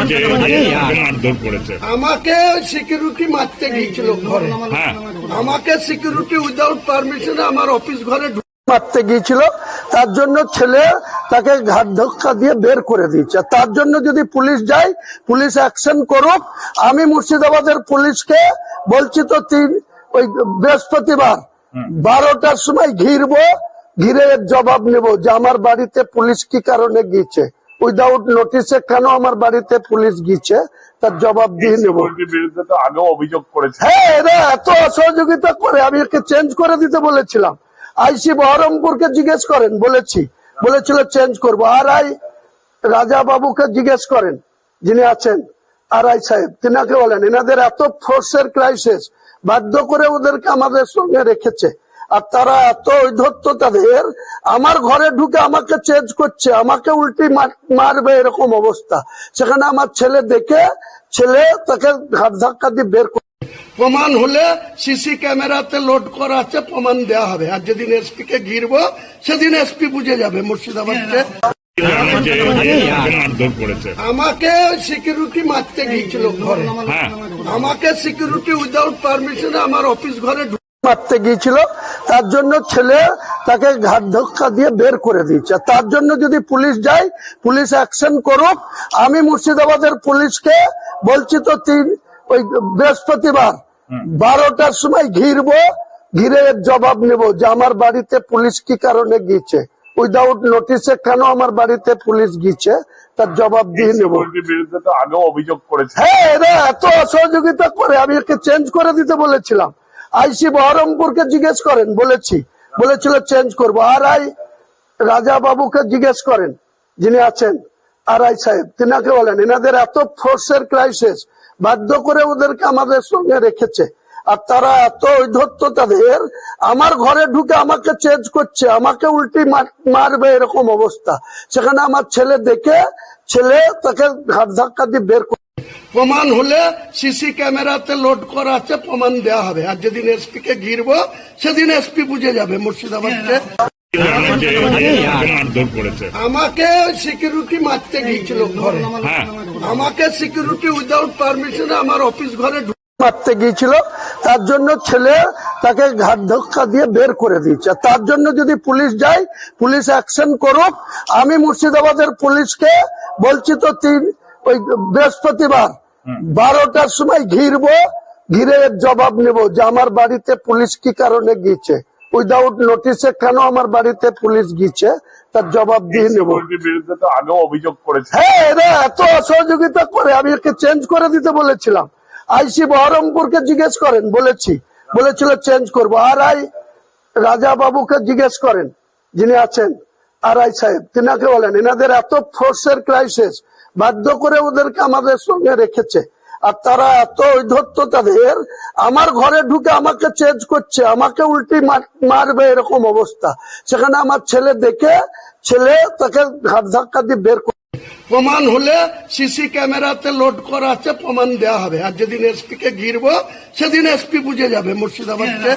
মারধর করেছে। আমাকে সিকিউরিটি মারতে গিয়েছিল ঘরে, আমাকে সিকিউরিটি উইদাউট পারমিশনে আমার অফিস ঘরে মারতে গিয়েছিল। তার জন্য ছেলে তাকে ঘাট ধাক্কা দিয়ে বের করে দিয়েছে। তার জন্য যদি পুলিশ যায়, পুলিশ অ্যাকশন করুক। আমি মুর্শিদাবাদের পুলিশকে বলছি তো ওই বৃহস্পতিবার 12টার সময় ঘিরবো, ঘিরে জবাব নেব যে আমার বাড়িতে পুলিশ কি কারণে গিয়েছে, উইদাউট নোটিসে কেন আমার বাড়িতে পুলিশ গিয়েছে, তার জবাব দিয়ে নেব। বিরুদ্ধে তো আগেও অভিযোগ করেছে। হ্যাঁ, এরা এত অসহযোগিতা করে, আমি একে চেঞ্জ করে দিতে বলেছিলাম। আইসি বহরমপুরকে জিজ্ঞেস করেন, বলেছিল চেঞ্জ করবো। আর আই রাজা বাবুকে জিজ্ঞেস করেন, যিনি আছেন আর আই সাহেব, তিনাকে বলেন এনাদের এত ফোর্সের ক্রাইসিস, বাধ্য করে ওদেরকে আমাদের সঙ্গে রেখেছে। আর তারা এত ঔদ্ধত্য তাদের, আমার ঘরে ঢুকে আমাকে চেঞ্জ করছে, আমাকে উল্টি মারবে এরকম অবস্থা। সেখানে আমার ছেলে দেখে তাকে ঘাট ধাক্কা দিয়ে বের করে, প্রমাণ হলে সিসি ক্যামেরাতে লোড করা আছে, প্রমাণ দেওয়া হবে। আর যেদিন এসপি কে ঘিরবো সেদিন এসপি বুঝে যাবে মুর্শিদাবাদকে। মারধর করেছে। আমাকে সিকিউরিটি মারতে গিয়েছিল ঘরে, আমাকে সিকিউরিটি উইদাউট পারমিশনে আমার অফিস ঘরে মারতে গিয়েছিল। তার জন্য ছেলে তাকে ঘাট ধাক্কা দিয়ে বের করে দিয়েছে। তার জন্য যদি পুলিশ যায়, পুলিশ অ্যাকশন করুক। আমি মুর্শিদাবাদের পুলিশকে বলছি তো ওই বৃহস্পতিবার 12টার সময় ঘিরবো, ঘিরে জবাব নেব যে আমার বাড়িতে পুলিশ কি কারণে গিয়েছে, উইদাউট নোটিসে কেন আমার বাড়িতে পুলিশ গিয়েছে, তার জবাব দিয়ে নেব। বিরুদ্ধে তো আগেও অভিযোগ করেছে। হ্যাঁ, এরা এত অসহযোগিতা করে, আমি একে চেঞ্জ করে দিতে বলেছিলাম। আইসি বহরমপুরকে জিজ্ঞেস করেন, বলেছিল চেঞ্জ করবো। আর আই রাজা বাবুকে জিজ্ঞেস করেন, যিনি আছেন আর আই সাহেব, তিনাকে বলেন এনাদের এত ফোর্সের ক্রাইসিস, বাধ্য করে ওদেরকে আমাদের সঙ্গে রেখেছে। আর তারা এত ঔদ্ধত্য তাদের, আমার ঘরে ঢুকে আমাকে চেঞ্জ করছে, আমাকে উল্টি মারবে এরকম অবস্থা। সেখানে আমার ছেলে দেখে তাকে ঘাট ধাক্কা দিয়ে বের করে, প্রমাণ হলে সিসি ক্যামেরাতে লোড করা আছে, প্রমাণ দেওয়া হবে। আর যেদিন এসপি কে ঘিরবো সেদিন এসপি বুঝে যাবে মুর্শিদাবাদকে। মারধর করেছে। আমাকে সিকিউরিটি মারতে গিয়েছিল ঘরে, আমাকে সিকিউরিটি উইদাউট পারমিশনে আমার অফিস ঘরে মারতে গিয়েছিল। তার জন্য ছেলে তাকে ঘাট ধাক্কা দিয়ে বের করে দিয়েছে। তার জন্য যদি পুলিশ যায়, পুলিশ অ্যাকশন করুক। আমি মুর্শিদাবাদের পুলিশকে বলছি তো ওই বৃহস্পতিবার 12টার সময় ঘিরবো, ঘিরে জবাব নেব যে আমার বাড়িতে পুলিশ কি কারণে গিয়েছে, উইদাউট নোটিসে কেন আমার বাড়িতে পুলিশ গিয়েছে, তার জবাব দিয়ে নেব। বিরুদ্ধে তো আগেও অভিযোগ করেছে। হ্যাঁ, এরা এত অসহযোগিতা করে, আমি একে চেঞ্জ করে দিতে বলেছিলাম। আইসি বহরমপুরকে জিজ্ঞেস করেন, বলেছিল চেঞ্জ করবো। আর আই রাজা বাবুকে জিজ্ঞেস করেন, যিনি আছেন আর আই সাহেব, তিনাকে বলেন এনাদের এত ফোর্সের ক্রাইসিস, বাধ্য করে ওদেরকে আমাদের সঙ্গে রেখেছে। আর তারা এত ঔদ্ধত্য তাদের, আমার ঘরে ঢুকে আমাকে চেঞ্জ করছে, আমাকে উল্টি মারবে এরকম অবস্থা। সেখানে আমার ছেলে দেখে তাকে ঘাট ধাক্কা দিয়ে বের করে, প্রমাণ হলে সিসি ক্যামেরাতে লোড করা আছে, প্রমাণ দেওয়া হবে। আর যেদিন এসপি কে ঘিরবো সেদিন এসপি বুঝে যাবে মুর্শিদাবাদকে।